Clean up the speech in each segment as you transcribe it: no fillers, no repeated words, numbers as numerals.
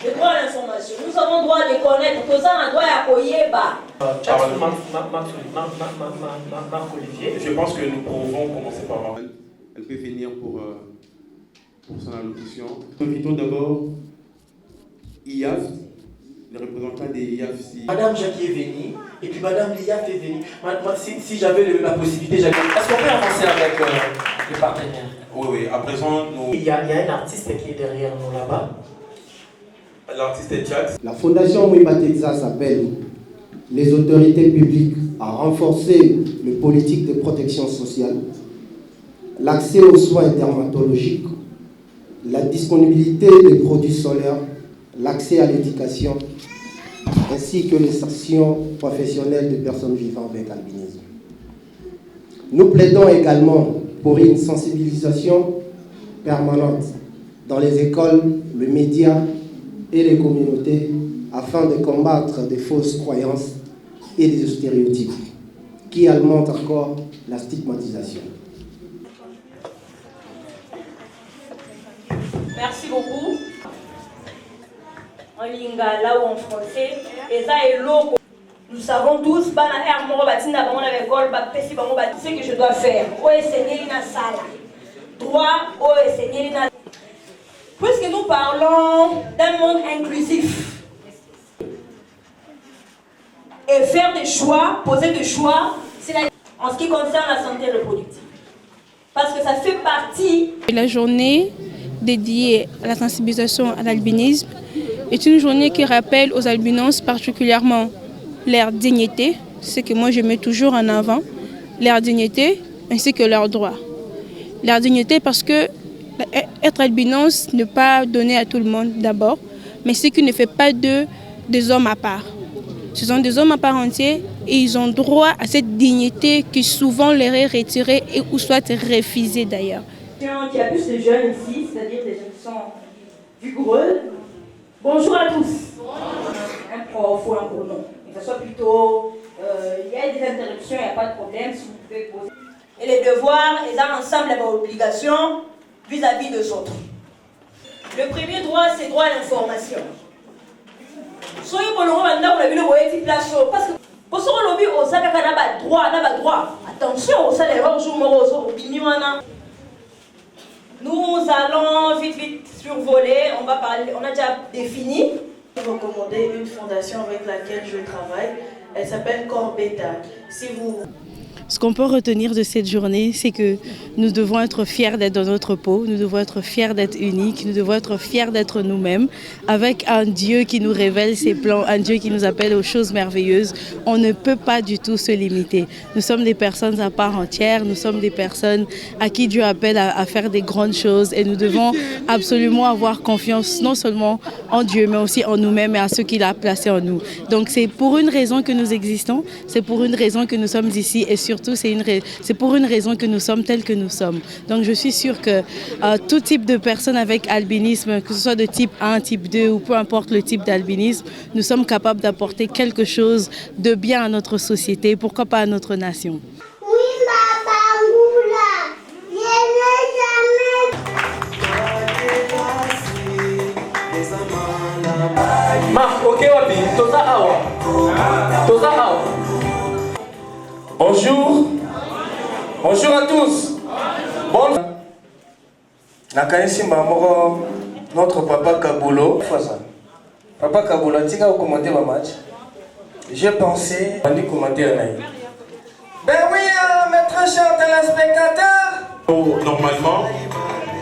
Le droit à l'information. Nous avons droit de connaître. Tout ça, on doit accueillir. Je pense que nous pouvons commencer par là. Elle peut venir pour son allocution. Nous invitons d'abord IAF, le représentant des IAF. Madame Jackie est venue, et puis Madame Liaf est venue. Moi, si j'avais la possibilité, est-ce qu'on peut avancer avec les partenaires? Oui, à présent, nous... Il y a un artiste qui est derrière nous là-bas. L'artiste est Jack. La Fondation Mwimba Texas appelle les autorités publiques à renforcer les politiques de protection sociale, l'accès aux soins dermatologiques, la disponibilité des produits solaires, l'accès à l'éducation, ainsi que les actions professionnelles de personnes vivant avec albinisme. Nous plaidons également pour une sensibilisation permanente dans les écoles, les médias et les communautés afin de combattre des fausses croyances et des stéréotypes qui alimentent encore la stigmatisation. Merci beaucoup. En lingala ou en français, et ça est lourd. Nous savons tous, ce que je dois faire. Droit, puisque nous parlons d'un monde inclusif, et faire des choix, poser des choix, c'est en ce qui concerne la santé reproductive. Parce que ça fait partie. La journée dédiée à la sensibilisation à l'albinisme est une journée qui rappelle aux albinos particulièrement leur dignité, ce que moi je mets toujours en avant, leur dignité ainsi que leurs droits. Leur dignité parce que être albinos ne pas donner à tout le monde d'abord, mais ce qui ne fait pas d'eux des hommes à part. Ce sont des hommes à part entière et ils ont droit à cette dignité qui souvent leur est retirée et ou soit refusée d'ailleurs. Il y a plus de jeunes ici, c'est-à-dire des jeunes qui sont vigoureux. Bonjour à tous. Un prof ou un pronom. Que ce soit plutôt, il y a des interruptions, il n'y a pas de problème, si vous pouvez poser. Et les devoirs, ils ont ensemble les obligations vis-à-vis des autres. Le premier droit, c'est droit à l'information. Soyez pour le moment, parce que pour ce lobby, on sait qu'on a droit. Attention, on sait les nous allons vite survoler, on va parler, on a déjà défini. Je vais recommander une fondation avec laquelle je travaille, elle s'appelle Corbeta. Si vous... Ce qu'on peut retenir de cette journée, c'est que nous devons être fiers d'être dans notre peau, nous devons être fiers d'être uniques, nous devons être fiers d'être nous-mêmes, avec un Dieu qui nous révèle ses plans, un Dieu qui nous appelle aux choses merveilleuses. On ne peut pas du tout se limiter. Nous sommes des personnes à part entière, nous sommes des personnes à qui Dieu appelle à faire des grandes choses et nous devons absolument avoir confiance non seulement en Dieu, mais aussi en nous-mêmes et à ce qu'il a placé en nous. Donc c'est pour une raison que nous existons, c'est pour une raison que nous sommes ici et surtout c'est pour une raison que nous sommes tels que nous sommes. Donc je suis sûre que tout type de personnes avec albinisme, que ce soit de type 1, type 2 ou peu importe le type d'albinisme, nous sommes capables d'apporter quelque chose de bien à notre société, pourquoi pas à notre nation. Bonjour. Bonjour à tous. Bon. Notre papa Kabulo. Papa Kabulo, tu as commenté ma match. J'ai pensé à commenter un aïe. Ben oui, mes très chers téléspectateurs. Normalement,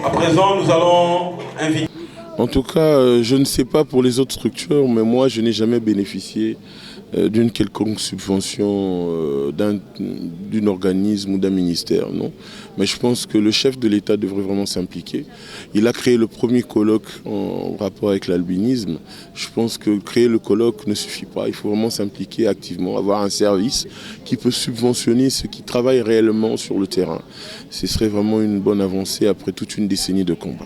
à présent, nous allons inviter. En tout cas, je ne sais pas pour les autres structures, mais moi, je n'ai jamais bénéficié d'une quelconque subvention d'un organisme ou d'un ministère, non. Mais je pense que le chef de l'État devrait vraiment s'impliquer. Il a créé le premier colloque en rapport avec l'albinisme. Je pense que créer le colloque ne suffit pas. Il faut vraiment s'impliquer activement, avoir un service qui peut subventionner ceux qui travaillent réellement sur le terrain. Ce serait vraiment une bonne avancée après toute une décennie de combat.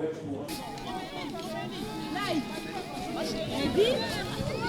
mauvais pour...